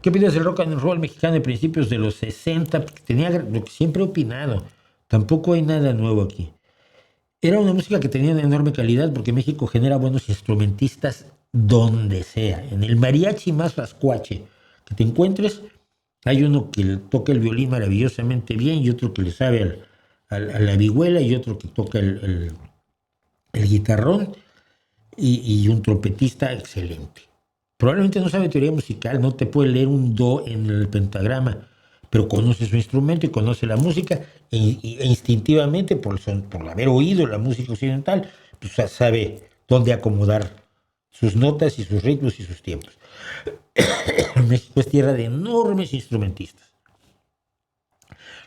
¿Qué opinas del rock and roll mexicano de principios de los 60? Porque tenía lo que siempre he opinado. Tampoco hay nada nuevo aquí. Era una música que tenía una enorme calidad porque México genera buenos instrumentistas donde sea. En el mariachi más rascuache que te encuentres, hay uno que toca el violín maravillosamente bien y otro que le sabe a la vihuela y otro que toca el guitarrón y un trompetista excelente. Probablemente no sabe teoría musical, no te puede leer un do en el pentagrama, pero conoce su instrumento y conoce la música e instintivamente, por haber oído la música occidental, pues sabe dónde acomodar sus notas y sus ritmos y sus tiempos. México es tierra de enormes instrumentistas.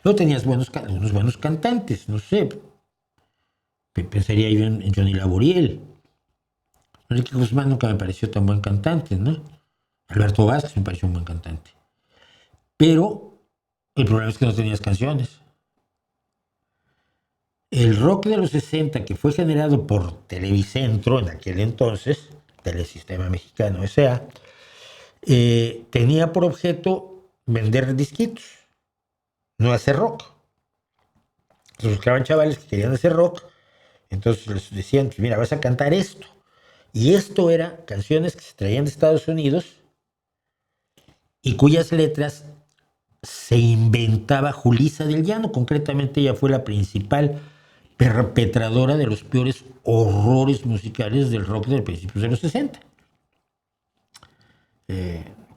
Luego tenías unos buenos cantantes, no sé, pensaría yo en Johnny Laboriel. Enrique Guzmán nunca me pareció tan buen cantante, ¿no? Alberto Vázquez me pareció un buen cantante. Pero el problema es que no tenías canciones. El rock de los 60, que fue generado por Televicentro en aquel entonces, Telesistema Mexicano S.A., tenía por objeto vender disquitos, no hacer rock. Se buscaban chavales que querían hacer rock, entonces les decían, pues mira, vas a cantar esto. Y esto era canciones que se traían de Estados Unidos y cuyas letras se inventaba Julissa del Llano. Concretamente ella fue la principal perpetradora de los peores horrores musicales del rock de principios de los 60.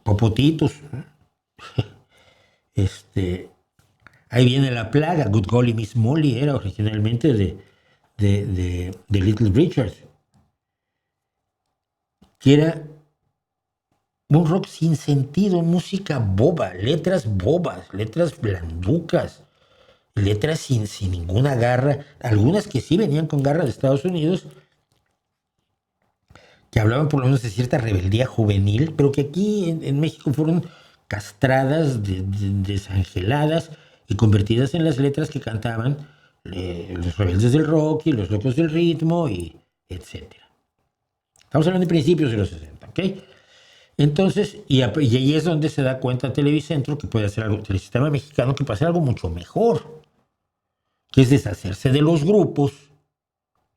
Popotitos. Ahí viene la plaga. Good Golly Miss Molly era originalmente de Little Richard, que era un rock sin sentido, música boba, letras bobas, letras blanducas, letras sin ninguna garra, algunas que sí venían con garra de Estados Unidos, que hablaban por lo menos de cierta rebeldía juvenil, pero que aquí en México fueron castradas, desangeladas y convertidas en las letras que cantaban los rebeldes del rock y los locos del ritmo, y etcétera. Estamos hablando de principios de los 60, ¿ok? Entonces, y ahí es donde se da cuenta Televicentro que puede hacer algo, el sistema mexicano, que puede hacer algo mucho mejor, que es deshacerse de los grupos,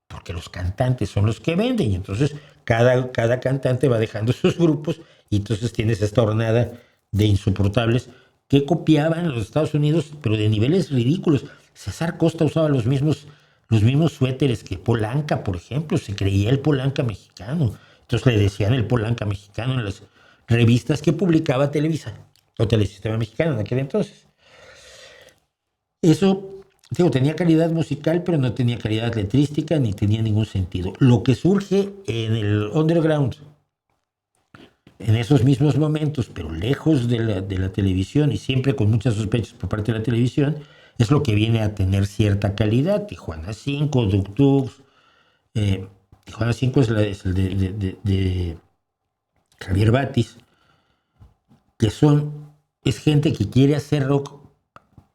porque los cantantes son los que venden, y entonces cada cantante va dejando sus grupos, y entonces tienes esta hornada de insoportables que copiaban en los Estados Unidos, pero de niveles ridículos. César Costa usaba los mismos suéteres que Paul Anka, por ejemplo, se creía el Paul Anka mexicano. Entonces le decían el Paul Anka mexicano en las revistas que publicaba Televisa o Telesistema Mexicano en aquel entonces. Eso, digo, tenía calidad musical, pero no tenía calidad letrística ni tenía ningún sentido. Lo que surge en el underground, en esos mismos momentos, pero lejos de la televisión y siempre con muchas sospechas por parte de la televisión, es lo que viene a tener cierta calidad. Tijuana 5, Duk Duk. Tijuana 5 es el de Javier Batis, que es gente que quiere hacer rock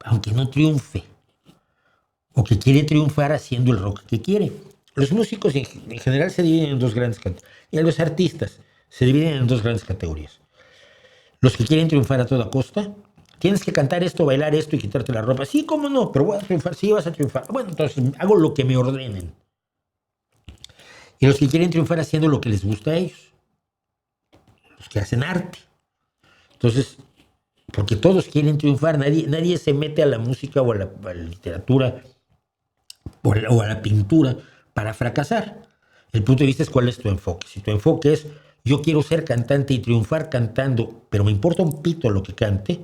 aunque no triunfe, o que quiere triunfar haciendo el rock que quiere. Los músicos en general se dividen en dos grandes categorías, y los artistas se dividen en dos grandes categorías. Los que quieren triunfar a toda costa, tienes que cantar esto, bailar esto y quitarte la ropa. Sí, cómo no, pero voy a triunfar, sí, vas a triunfar. Bueno, entonces hago lo que me ordenen. Y los que quieren triunfar haciendo lo que les gusta a ellos, los que hacen arte. Entonces, porque todos quieren triunfar, nadie se mete a la música o a la literatura o a la pintura para fracasar. El punto de vista es cuál es tu enfoque. Si tu enfoque es yo quiero ser cantante y triunfar cantando, pero me importa un pito lo que cante,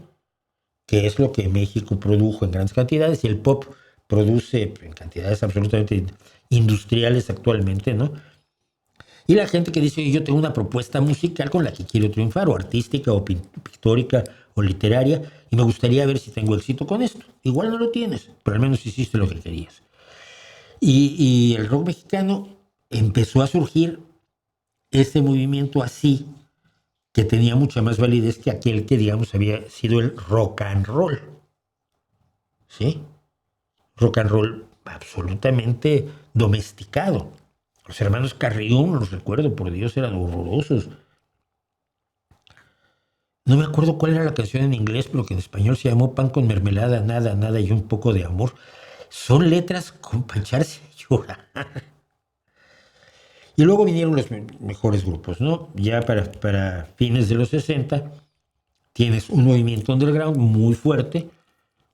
que es lo que México produjo en grandes cantidades y el pop produce en cantidades absolutamente industriales actualmente, ¿no? Y la gente que dice, oye, yo tengo una propuesta musical con la que quiero triunfar, o artística, o pictórica, o literaria, y me gustaría ver si tengo éxito con esto. Igual no lo tienes, pero al menos hiciste lo que querías. Y el rock mexicano empezó a surgir ese movimiento así, que tenía mucha más validez que aquel que, digamos, había sido el rock and roll. ¿Sí? Rock and roll absolutamente domesticado. Los hermanos Carrión, los recuerdo, por Dios, eran horrorosos. No me acuerdo cuál era la canción en inglés, pero que en español se llamó Pan con mermelada, nada, nada y un poco de amor. Son letras con para echarse a llorar. Y luego vinieron los mejores grupos, ¿no? Ya para fines de los 60 tienes un movimiento underground muy fuerte,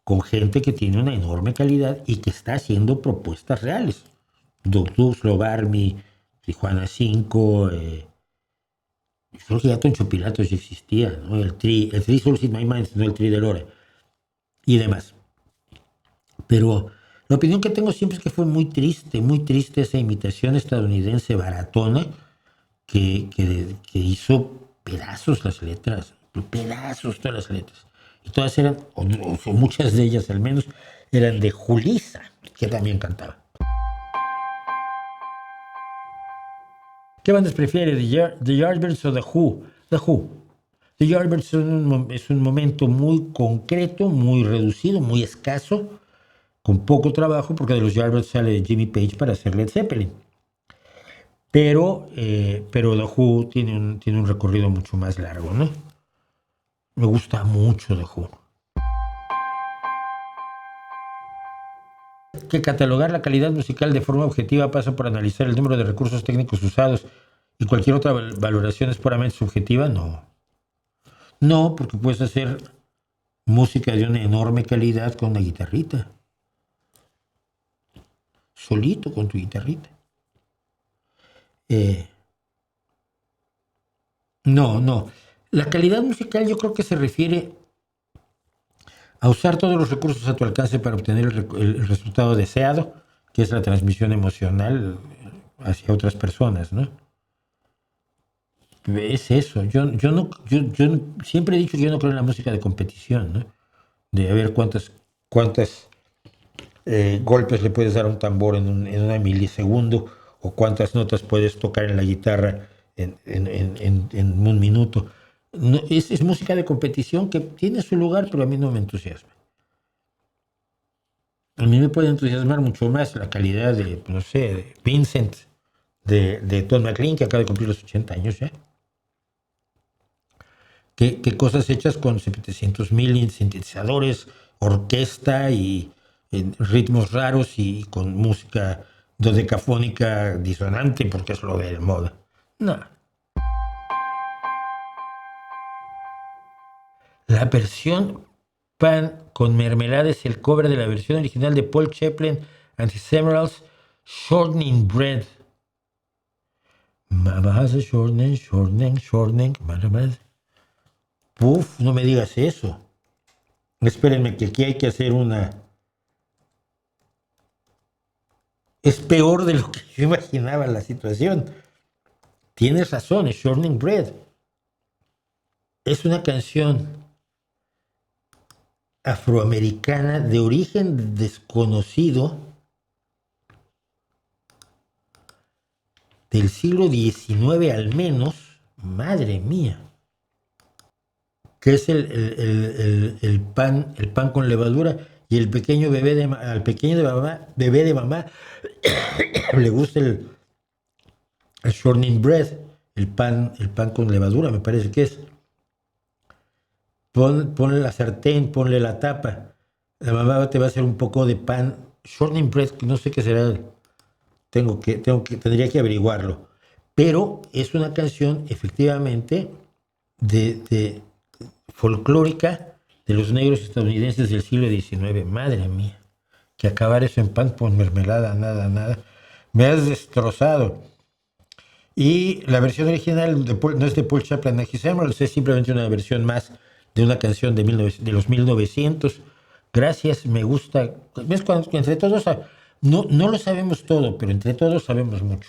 con gente que tiene una enorme calidad y que está haciendo propuestas reales. Dog Slow Army, Tijuana 5, creo que ya Toncho Pilatos ya existía, ¿no? El Tri Souls in My Mind, no el Tri de Lora, y demás. Pero la opinión que tengo siempre es que fue muy triste esa imitación estadounidense baratona que hizo pedazos las letras, pedazos todas las letras. Y todas eran, o muchas de ellas al menos, eran de Julissa, que también cantaba. ¿Qué bandas prefiere, The Yardbirds o The Who? The Who. The Yardbirds es un momento muy concreto, muy reducido, muy escaso, con poco trabajo, porque de los Yardbirds sale Jimmy Page para hacer Led Zeppelin. Pero The Who tiene un recorrido mucho más largo, ¿no? Me gusta mucho The Who. Que catalogar la calidad musical de forma objetiva pasa por analizar el número de recursos técnicos usados y cualquier otra valoración es puramente subjetiva, no. No, porque puedes hacer música de una enorme calidad con una guitarrita. Solito con tu guitarrita. No. La calidad musical yo creo que se refiere a usar todos los recursos a tu alcance para obtener el resultado deseado, que es la transmisión emocional hacia otras personas, ¿no? Es eso. Yo siempre he dicho que yo no creo en la música de competición, ¿no? De a ver cuántas golpes le puedes dar a un tambor en una milisegundo o cuántas notas puedes tocar en la guitarra en un minuto. No, es música de competición que tiene su lugar, pero a mí no me entusiasma. A mí me puede entusiasmar mucho más la calidad de, no sé, de Vincent, de Todd McLean, que acaba de cumplir los 80 años ya. Que cosas hechas con 700,000 sintetizadores, orquesta y ritmos raros y con música dodecafónica disonante, porque es lo de moda. No. La versión Pan con mermelada es el cover de la versión original de Paul Chaplin and His Emeralds, Shortening Bread. Mama has a shortening. Puf, no me digas eso. Espérenme, que aquí hay que hacer una... Es peor de lo que yo imaginaba la situación. Tienes razón, es Shortening Bread. Es una canción afroamericana de origen desconocido del siglo XIX al menos, madre mía, que es el pan con levadura y el pequeño bebé de mamá le gusta el shortening bread, el pan con levadura, me parece que es. Ponle la sartén, ponle la tapa. La mamá te va a hacer un poco de pan. Shortening bread, no sé qué será. Tendría que averiguarlo. Pero es una canción, efectivamente, de folclórica de los negros estadounidenses del siglo XIX. Madre mía. Que acabar eso en pan con mermelada, nada. Me has destrozado. Y la versión original no es de Paul Chaplin and His Emeralds, es simplemente una versión más de una canción de los 1900. Gracias, me gusta. ¿Ves? Cuando entre todos, no lo sabemos todo, pero entre todos sabemos mucho.